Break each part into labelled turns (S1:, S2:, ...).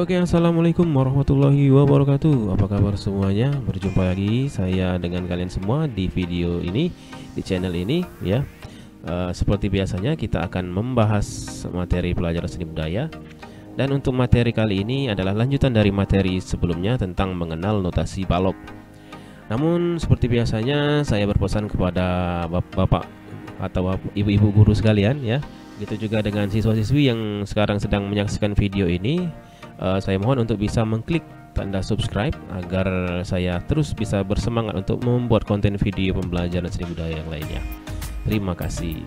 S1: Oke, assalamualaikum warahmatullahi wabarakatuh. Apa kabar semuanya? Berjumpa lagi saya dengan kalian semua di video ini, di channel ini ya. Seperti biasanya kita akan membahas materi pelajaran seni budaya. Dan untuk materi kali ini adalah lanjutan dari materi sebelumnya tentang mengenal notasi balok. Namun seperti biasanya saya berpesan kepada bapak-bapak atau ibu-ibu guru sekalian ya. Begitu juga dengan siswa-siswi yang sekarang sedang menyaksikan video ini. Saya mohon untuk bisa mengklik tanda subscribe agar saya terus bisa bersemangat untuk membuat konten video pembelajaran seni budaya yang lainnya. Terima kasih.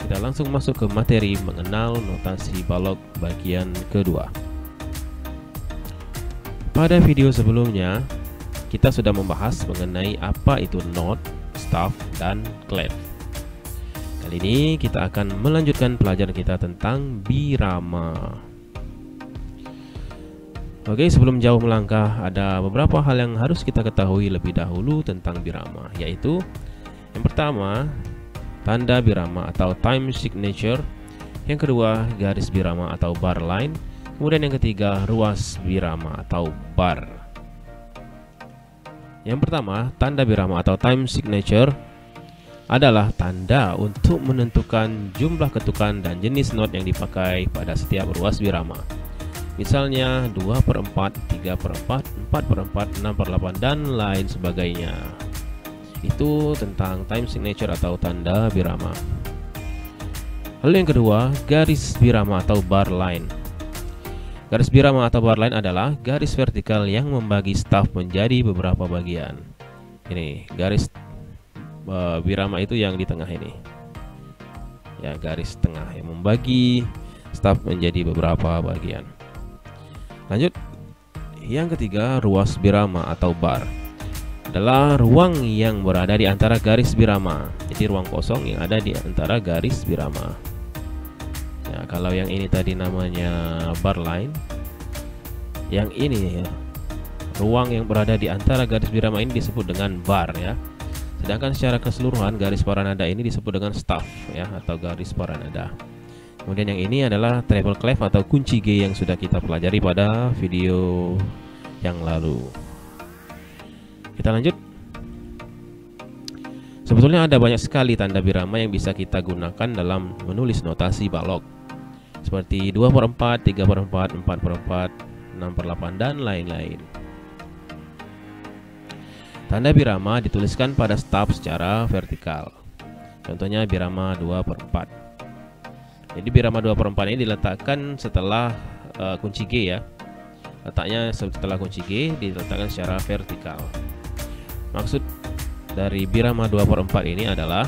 S1: Kita langsung masuk ke materi mengenal notasi balok bagian kedua. Pada video sebelumnya kita sudah membahas mengenai apa itu note, staff, dan clef. Kali ini kita akan melanjutkan pelajaran kita tentang birama. Oke, sebelum jauh melangkah, ada beberapa hal yang harus kita ketahui lebih dahulu tentang birama, yaitu yang pertama, tanda birama atau time signature. Yang kedua, garis birama atau bar line. Kemudian yang ketiga, ruas birama atau bar. Yang pertama, tanda birama atau time signature adalah tanda untuk menentukan jumlah ketukan dan jenis not yang dipakai pada setiap ruas birama. Misalnya 2/4, 3/4, 4/4, 6/8, dan lain sebagainya. Itu tentang time signature atau tanda birama. Lalu yang kedua, garis birama atau bar line. Garis birama atau bar line adalah garis vertikal yang membagi staf menjadi beberapa bagian. Ini garis birama itu yang di tengah ini. Ya, garis tengah yang membagi staf menjadi beberapa bagian. Lanjut, yang ketiga, ruas birama atau bar adalah ruang yang berada di antara garis birama. Jadi ruang kosong yang ada di antara garis birama. Ya, kalau yang ini tadi namanya bar line, yang ini ya, ruang yang berada di antara garis birama ini disebut dengan bar ya. Sedangkan secara keseluruhan garis paranada ini disebut dengan staff ya, atau garis paranada. Kemudian yang ini adalah treble clef atau kunci G yang sudah kita pelajari pada video yang lalu. Kita lanjut. Sebetulnya ada banyak sekali tanda birama yang bisa kita gunakan dalam menulis notasi balok, seperti 2/4, 3/4, 4/4, 6/8, dan lain-lain. Tanda birama dituliskan pada staf secara vertikal. Contohnya birama 2/4. Jadi birama 2/4 ini diletakkan setelah kunci G ya. Letaknya setelah kunci G diletakkan secara vertikal. Maksud dari birama 2/4 ini adalah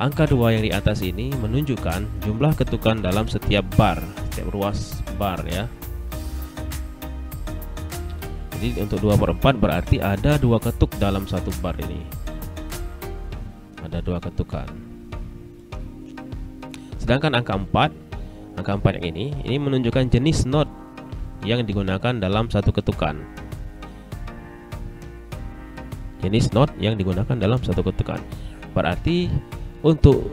S1: angka 2 yang di atas ini menunjukkan jumlah ketukan dalam setiap bar, setiap ruas bar ya. Jadi untuk 2/4 berarti ada 2 ketuk dalam satu bar ini. Ada 2 ketukan. Sedangkan angka 4 yang ini menunjukkan jenis not yang digunakan dalam satu ketukan. Jenis not yang digunakan dalam satu ketukan. Berarti untuk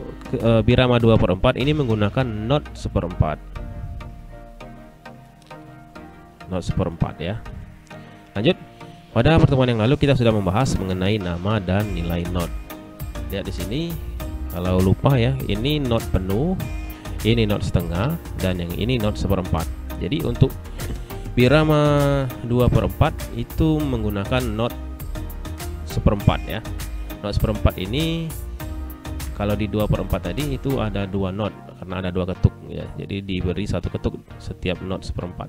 S1: birama 2/4 ini menggunakan not 1/4. Not 1/4 ya. Lanjut, pada pertemuan yang lalu kita sudah membahas mengenai nama dan nilai not. Lihat di sini, kalau lupa ya, ini not penuh, ini not setengah, dan yang ini not 1/4. Jadi untuk birama 2/4 itu menggunakan not 1/4 ya. Not 1/4 ini kalau di 2/4 tadi itu ada 2 not karena ada 2 ketuk ya. Jadi diberi 1 ketuk setiap not 1/4.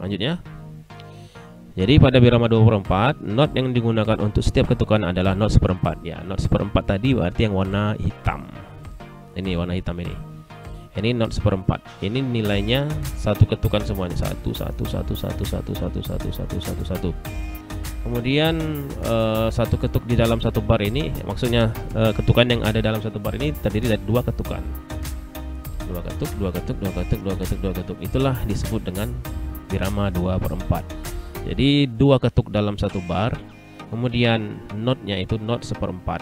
S1: Lanjutnya. Jadi pada birama 2/4 not yang digunakan untuk setiap ketukan adalah not 1/4 ya. Not 1/4 tadi berarti yang warna hitam. Ini warna hitam ini. Ini not 1/4. Ini nilainya 1 ketukan semuanya. 1 1 1 1 1 1 1 1 1 1. Kemudian 1 ketuk di dalam satu bar ini, maksudnya ketukan yang ada dalam satu bar ini terdiri dari 2 ketukan. 2 ketuk, 2 ketuk, 2 ketuk, 2 ketuk, 2 ketuk. Itulah disebut dengan birama 2/4. Jadi 2 ketuk dalam satu bar, kemudian notnya itu not 1/4.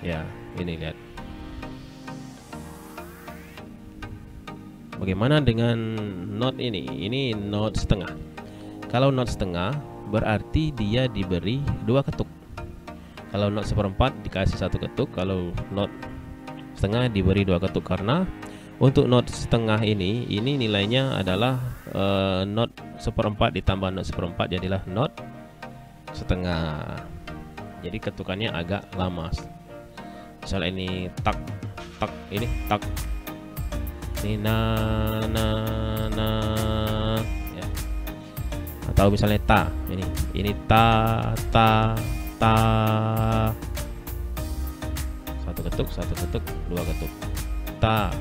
S1: Ya, ini lihat. Bagaimana dengan not ini? Ini not setengah. Kalau not setengah berarti dia diberi 2 ketuk. Kalau not 1/4 dikasih 1 ketuk, kalau not setengah diberi 2 ketuk, karena untuk not setengah ini nilainya adalah not 1/4 ditambah not 1/4 jadilah not setengah. Jadi ketukannya agak lama. Misalnya ini tak, ini tak, ini na ya. Atau misalnya ta, ini ta. Satu ketuk, 2 ketuk, ta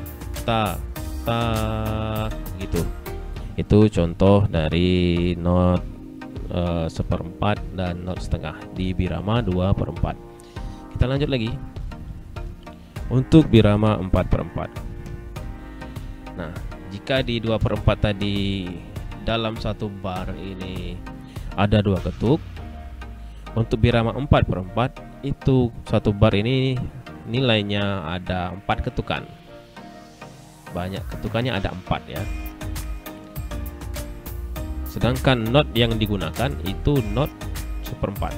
S1: gitu. Itu contoh dari not 1/4 dan not setengah di birama 2/4. Kita lanjut lagi untuk birama 4/4. Nah, jika di 2/4 tadi dalam satu bar ini ada 2 ketuk, untuk birama 4/4 itu satu bar ini nilainya ada 4 ketukan. Banyak ketukannya, ada 4 ya. Sedangkan not yang digunakan itu not 1/4.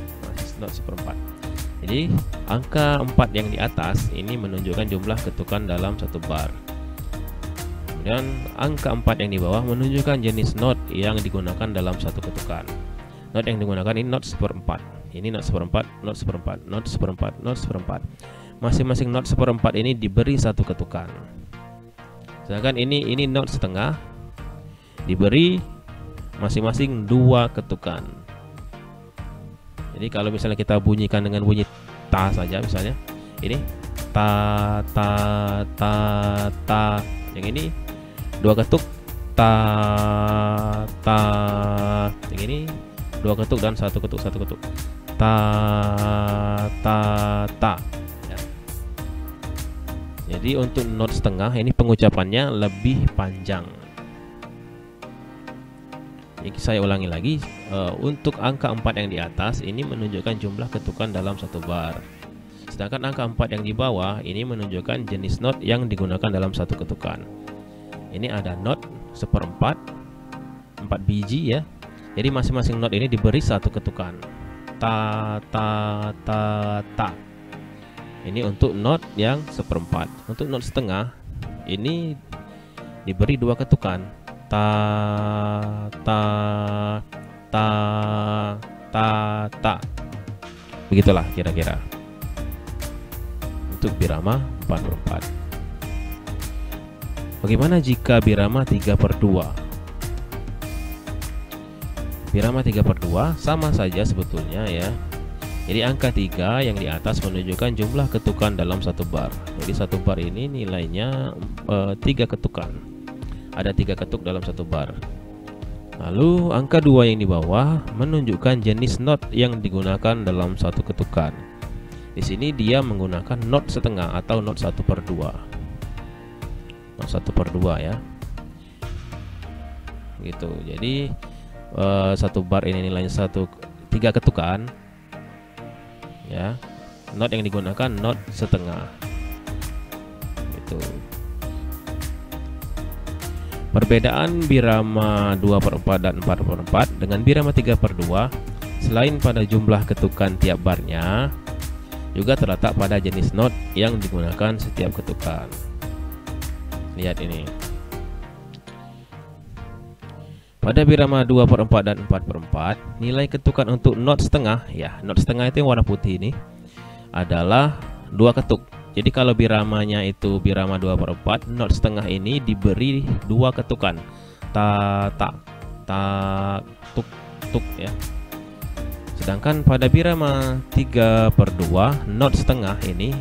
S1: Not 1/4. Jadi angka 4 yang di atas ini menunjukkan jumlah ketukan dalam satu bar. Kemudian angka 4 yang di bawah menunjukkan jenis not yang digunakan dalam satu ketukan. Not yang digunakan ini not 1/4. Ini not 1/4, not 1/4, not 1/4, not 1/4. Masing-masing not 1/4 ini diberi 1 ketukan. Sedangkan ini not setengah diberi masing-masing 2 ketukan. Jadi kalau misalnya kita bunyikan dengan bunyi ta saja, misalnya ini ta. Yang ini 2 ketuk ta. Yang ini 2 ketuk dan 1 ketuk, 1 ketuk ta. Ya. Jadi untuk not setengah ini pengucapannya lebih panjang. Jadi saya ulangi lagi, untuk angka 4 yang di atas ini menunjukkan jumlah ketukan dalam satu bar. Sedangkan angka 4 yang di bawah ini menunjukkan jenis not yang digunakan dalam satu ketukan. Ini ada not 1/4, 4 biji ya. Jadi masing-masing not ini diberi 1 ketukan. Ta. Ini untuk not yang 1/4. Untuk not setengah ini diberi 2 ketukan. Ta. Begitulah kira-kira untuk birama 4/4. Bagaimana jika birama 3/2? Birama 3/2 sama saja sebetulnya ya. Jadi angka 3 yang di atas menunjukkan jumlah ketukan dalam satu bar. Jadi satu bar ini nilainya 3 ketukan. Ada 3 ketuk dalam satu bar. Lalu angka 2 yang di bawah menunjukkan jenis not yang digunakan dalam satu ketukan. Di sini dia menggunakan not setengah atau not 1/2. Not 1/2 ya. Gitu. Jadi satu bar ini nilainya 3 ketukan. Ya. Not yang digunakan not setengah. Gitu. Perbedaan birama 2/4 dan 4/4 dengan birama 3/2 selain pada jumlah ketukan tiap barnya juga terletak pada jenis not yang digunakan setiap ketukan. Lihat ini. Pada birama 2/4 dan 4/4 nilai ketukan untuk not setengah ya, not setengah itu yang warna putih ini adalah 2 ketuk. Jadi kalau biramanya itu birama 2/4, not setengah ini diberi 2 ketukan. Ta, tuk ya. Sedangkan pada birama 3/2, not setengah ini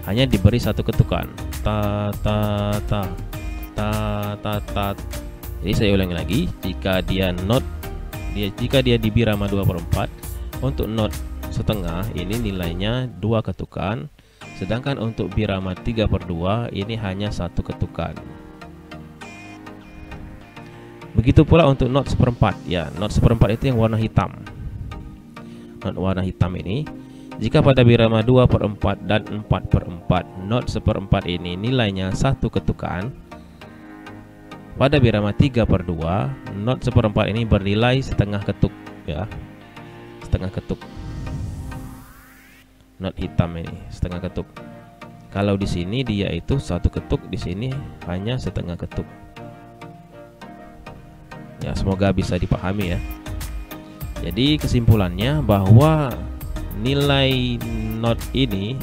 S1: hanya diberi 1 ketukan. Ta. Jadi saya ulangi lagi, jika dia di birama 2/4, untuk not setengah ini nilainya 2 ketukan. Sedangkan untuk birama 3/2 ini hanya 1 ketukan. Begitu pula untuk not seperempat. Ya, not seperempat itu yang warna hitam. Not warna hitam ini, jika pada birama 2/4 dan 4/4, not seperempat ini nilainya 1 ketukan. Pada birama 3/2, not seperempat ini bernilai setengah ketuk, ya, setengah ketuk. Not hitam ini setengah ketuk. Kalau di sini dia itu 1 ketuk, di sini hanya setengah ketuk. Ya, semoga bisa dipahami ya. Jadi kesimpulannya bahwa nilai not ini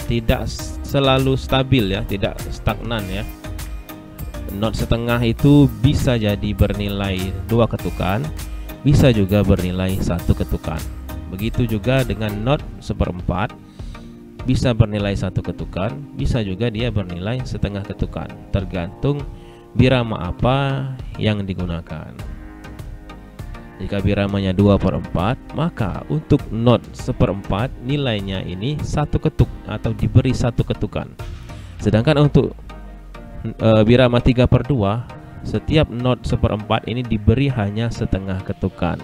S1: tidak selalu stabil ya, tidak stagnan ya. Not setengah itu bisa jadi bernilai 2 ketukan, bisa juga bernilai 1 ketukan. Begitu juga dengan not seperempat, bisa bernilai 1 ketukan, bisa juga dia bernilai setengah ketukan, tergantung birama apa yang digunakan. Jika biramanya 2/4, maka untuk not seperempat nilainya ini 1 ketuk atau diberi 1 ketukan. Sedangkan untuk birama 3/2, setiap not seperempat ini diberi hanya setengah ketukan.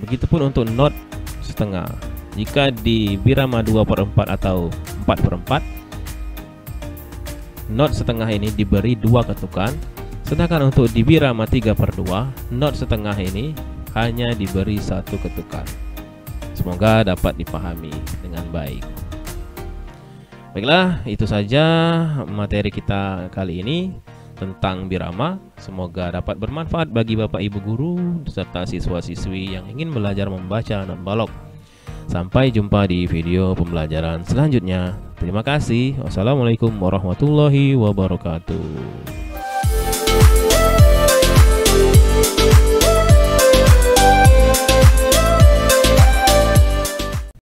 S1: Begitupun untuk not setengah. Jika di birama 2/4 atau 4/4, not setengah ini diberi 2 ketukan. Sedangkan untuk di birama 3/2, not setengah ini hanya diberi 1 ketukan. Semoga dapat dipahami dengan baik. Baiklah, itu saja materi kita kali ini tentang birama. Semoga dapat bermanfaat bagi Bapak Ibu guru serta siswa-siswi yang ingin belajar membaca not balok. Sampai jumpa di video pembelajaran selanjutnya. Terima kasih. Wassalamualaikum warahmatullahi wabarakatuh.